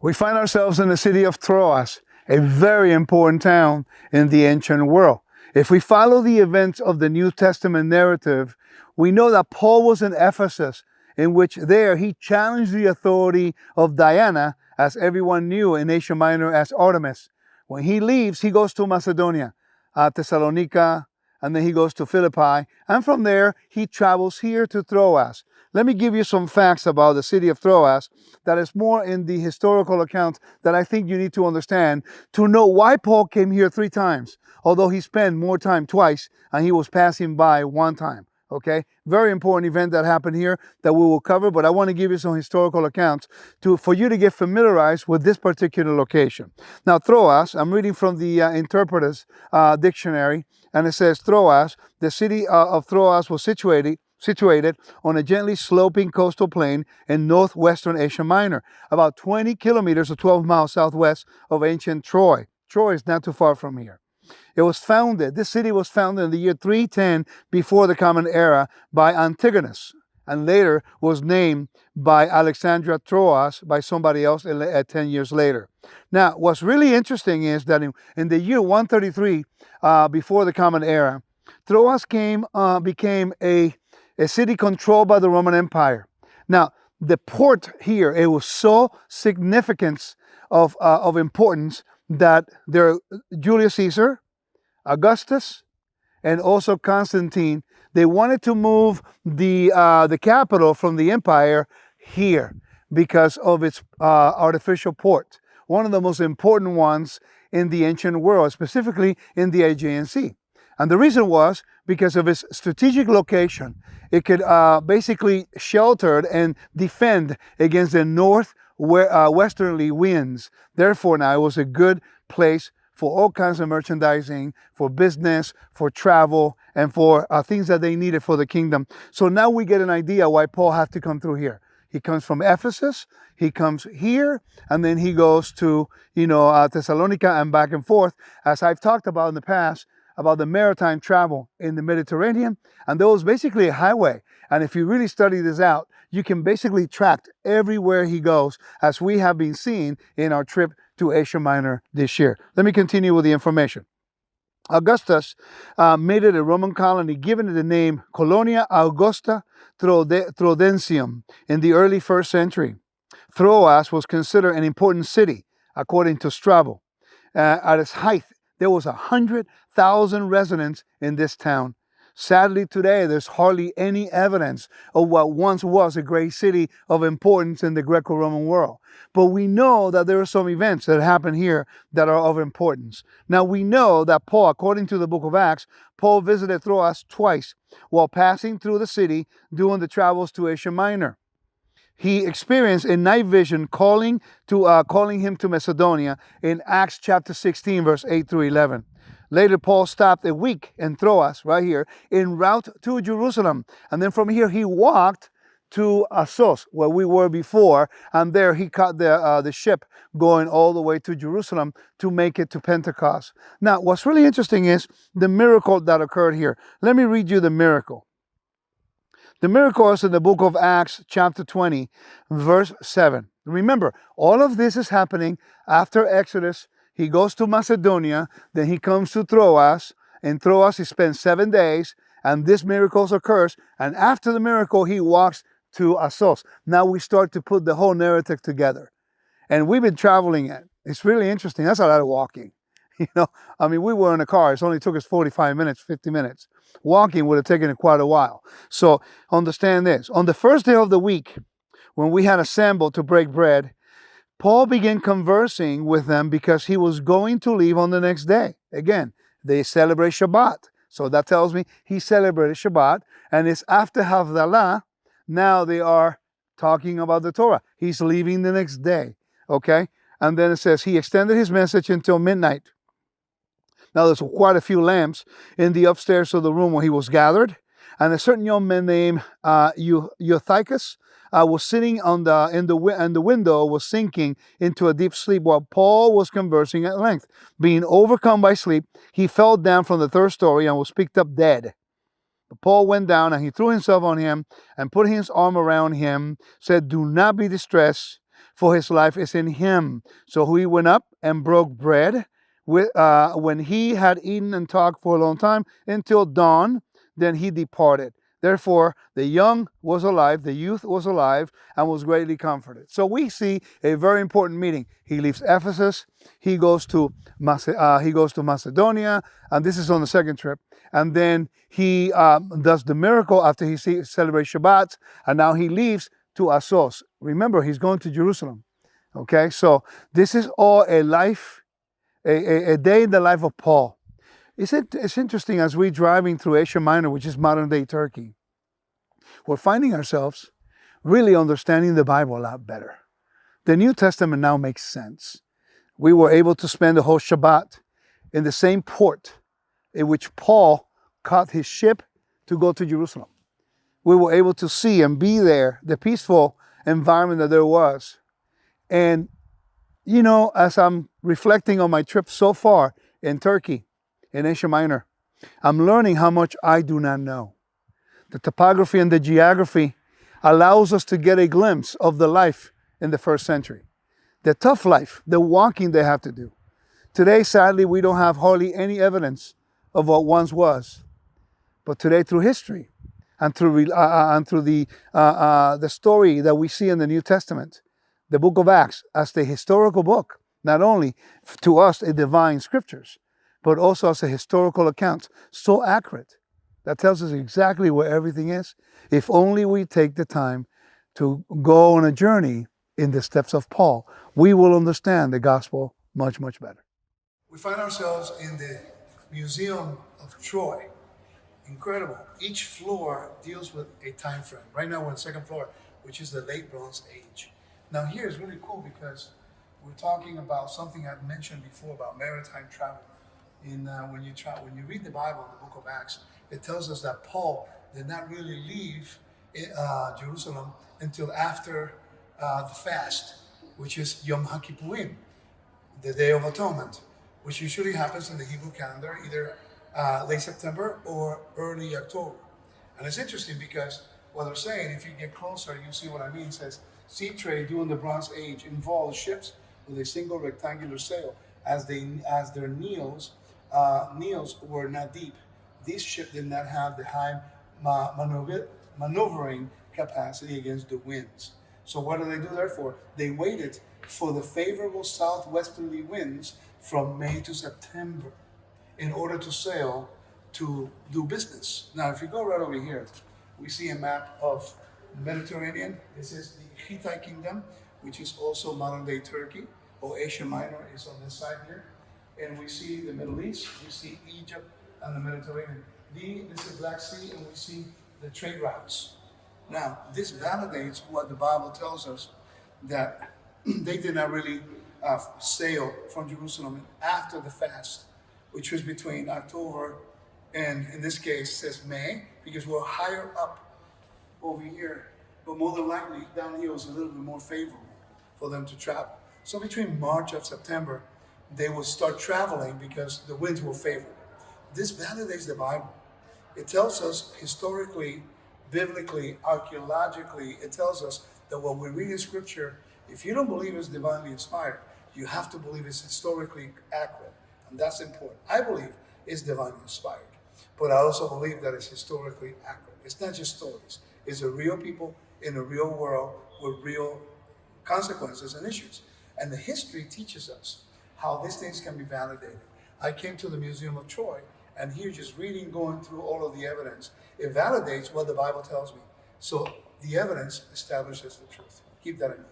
We find ourselves in the city of Troas, a very important town in the ancient world. If we follow the events of the New Testament narrative, we know that Paul was in Ephesus, in which there he challenged the authority of Diana, as everyone knew in Asia Minor as Artemis. When he leaves, he goes to Macedonia, Thessalonica, and then he goes to Philippi, and from there he travels here to Troas. Let me give you some facts about the city of Troas that is more in the historical account that I think you need to understand to know why Paul came here 3 times, although he spent more time twice and he was passing by 1 time. Okay, very important event that happened here that we will cover, but I want to give you some historical accounts for you to get familiarized with this particular location. Now, Troas, I'm reading from the Interpreter's Dictionary, and it says Troas, the city of Troas was situated on a gently sloping coastal plain in northwestern Asia Minor, about 20 kilometers or 12 miles southwest of ancient Troy. Troy is not too far from here. This city was founded in the year 310 before the Common Era by Antigonus, and later was named by Alexandria Troas by somebody else 10 years later. Now, what's really interesting is that in the year 133 before the Common Era, Troas became a city controlled by the Roman Empire. Now, the port here, it was so significant of importance that Julius Caesar, Augustus, and also Constantine, they wanted to move the capital from the empire here because of its artificial port, one of the most important ones in the ancient world, specifically in the Aegean Sea. And the reason was because of its strategic location. It could basically shelter and defend against the westerly winds. Therefore, now it was a good place for all kinds of merchandising, for business, for travel, and for things that they needed for the kingdom. So now we get an idea why Paul had to come through here. He comes from Ephesus, he comes here, and then he goes to, Thessalonica and back and forth. As I've talked about in the past, about the maritime travel in the Mediterranean, and there was basically a highway. And if you really study this out, you can basically track everywhere he goes, as we have been seeing in our trip to Asia Minor this year. Let me continue with the information. Augustus made it a Roman colony, giving it the name Colonia Augusta Trodensium in the early 1st century. Troas was considered an important city, according to Strabo. At its height, there was 100,000 residents in this town. Sadly, today, there's hardly any evidence of what once was a great city of importance in the Greco-Roman world. But we know that there are some events that happen here that are of importance. Now, we know that Paul, according to the book of Acts, Paul visited Troas twice while passing through the city during the travels to Asia Minor. He experienced a night vision calling him to Macedonia in Acts chapter 16, verse 8 through 11. Later, Paul stopped a week in Troas, right here, en route to Jerusalem. And then from here, he walked to Assos, where we were before. And there he caught the ship going all the way to Jerusalem to make it to Pentecost. Now, what's really interesting is the miracle that occurred here. Let me read you the miracle. The miracle is in the book of Acts, chapter 20, verse 7. Remember, all of this is happening after Exodus. He goes to Macedonia, then he comes to Troas. In Troas, he spends 7 days, and this miracle occurs. And after the miracle, he walks to Assos. Now we start to put the whole narrative together. And we've been traveling it. It's really interesting. That's a lot of walking. We were in a car. It only took us 45 minutes, 50 minutes. Walking would have taken it quite a while. So understand this. On the first day of the week, when we had assembled to break bread, Paul began conversing with them because he was going to leave on the next day. Again, they celebrate Shabbat. So that tells me he celebrated Shabbat, and it's after Havdalah. Now they are talking about the Torah. He's leaving the next day, okay? And then it says he extended his message until midnight. Now there's quite a few lamps in the upstairs of the room where he was gathered, and a certain young man named Eutychus was sitting in the window, was sinking into a deep sleep while Paul was conversing at length. Being overcome by sleep, he fell down from the 3rd story and was picked up dead. But Paul went down and he threw himself on him and put his arm around him, said, "Do not be distressed, for his life is in him. So he went up and broke bread when he had eaten and talked for a long time until dawn. Then he departed. Therefore, the young was alive, the youth was alive, and was greatly comforted. So we see a very important meeting. He leaves Ephesus. He goes to Macedonia, and this is on the second trip. And then he does the miracle after he celebrates Shabbat, and now he leaves to Assos. Remember, he's going to Jerusalem. Okay, so this is all a day in the life of Paul. It's interesting as we're driving through Asia Minor, which is modern-day Turkey. We're finding ourselves really understanding the Bible a lot better. The New Testament now makes sense. We were able to spend the whole Shabbat in the same port in which Paul caught his ship to go to Jerusalem. We were able to see and be there, the peaceful environment that there was. And, as I'm reflecting on my trip so far in Turkey, in Asia Minor, I'm learning how much I do not know. The topography and the geography allows us to get a glimpse of the life in the first century. The tough life, the walking they have to do. Today, sadly, we don't have hardly any evidence of what once was. But today, through history and through the story that we see in the New Testament, the book of Acts as the historical book, not only to us a divine scriptures, but also as a historical account, so accurate, that tells us exactly where everything is. If only we take the time to go on a journey in the steps of Paul, we will understand the gospel much, much better. We find ourselves in the Museum of Troy. Incredible. Each floor deals with a time frame. Right now we're on the second floor, which is the late Bronze Age. Now here is really cool because we're talking about something I've mentioned before about maritime travel. When you read the Bible, the book of Acts, it tells us that Paul did not really leave Jerusalem until after the fast, which is Yom HaKippurim, the Day of Atonement, which usually happens in the Hebrew calendar, either late September or early October. And it's interesting because what they're saying, if you get closer, you see what I mean. It says, sea trade during the Bronze Age involved ships with a single rectangular sail, as their kneels were not deep. These ships did not have the high maneuvering capacity against the winds. So what do? Therefore, they waited for the favorable southwesterly winds from May to September in order to sail to do business. Now, if you go right over here, we see a map of the Mediterranean. This is the Hittite kingdom, which is also modern-day Turkey, or Asia Minor is on this side here. And we see the Middle East, we see Egypt and the Mediterranean. This is Black Sea, and we see the trade routes. Now, this validates what the Bible tells us, that they did not really sail from Jerusalem after the fast, which was between October and, in this case, says May, because we're higher up over here. But more than likely, down here was a little bit more favorable for them to travel. So between March and September, they will start traveling because the winds will favor. This validates the Bible. It tells us historically, biblically, archaeologically, it tells us that what we read in Scripture, if you don't believe it's divinely inspired, you have to believe it's historically accurate. And that's important. I believe it's divinely inspired, but I also believe that it's historically accurate. It's not just stories. It's a real people in a real world with real consequences and issues. And the history teaches us how these things can be validated. I came to the Museum of Troy, and here just reading, going through all of the evidence, it validates what the Bible tells me. So the evidence establishes the truth. Keep that in mind.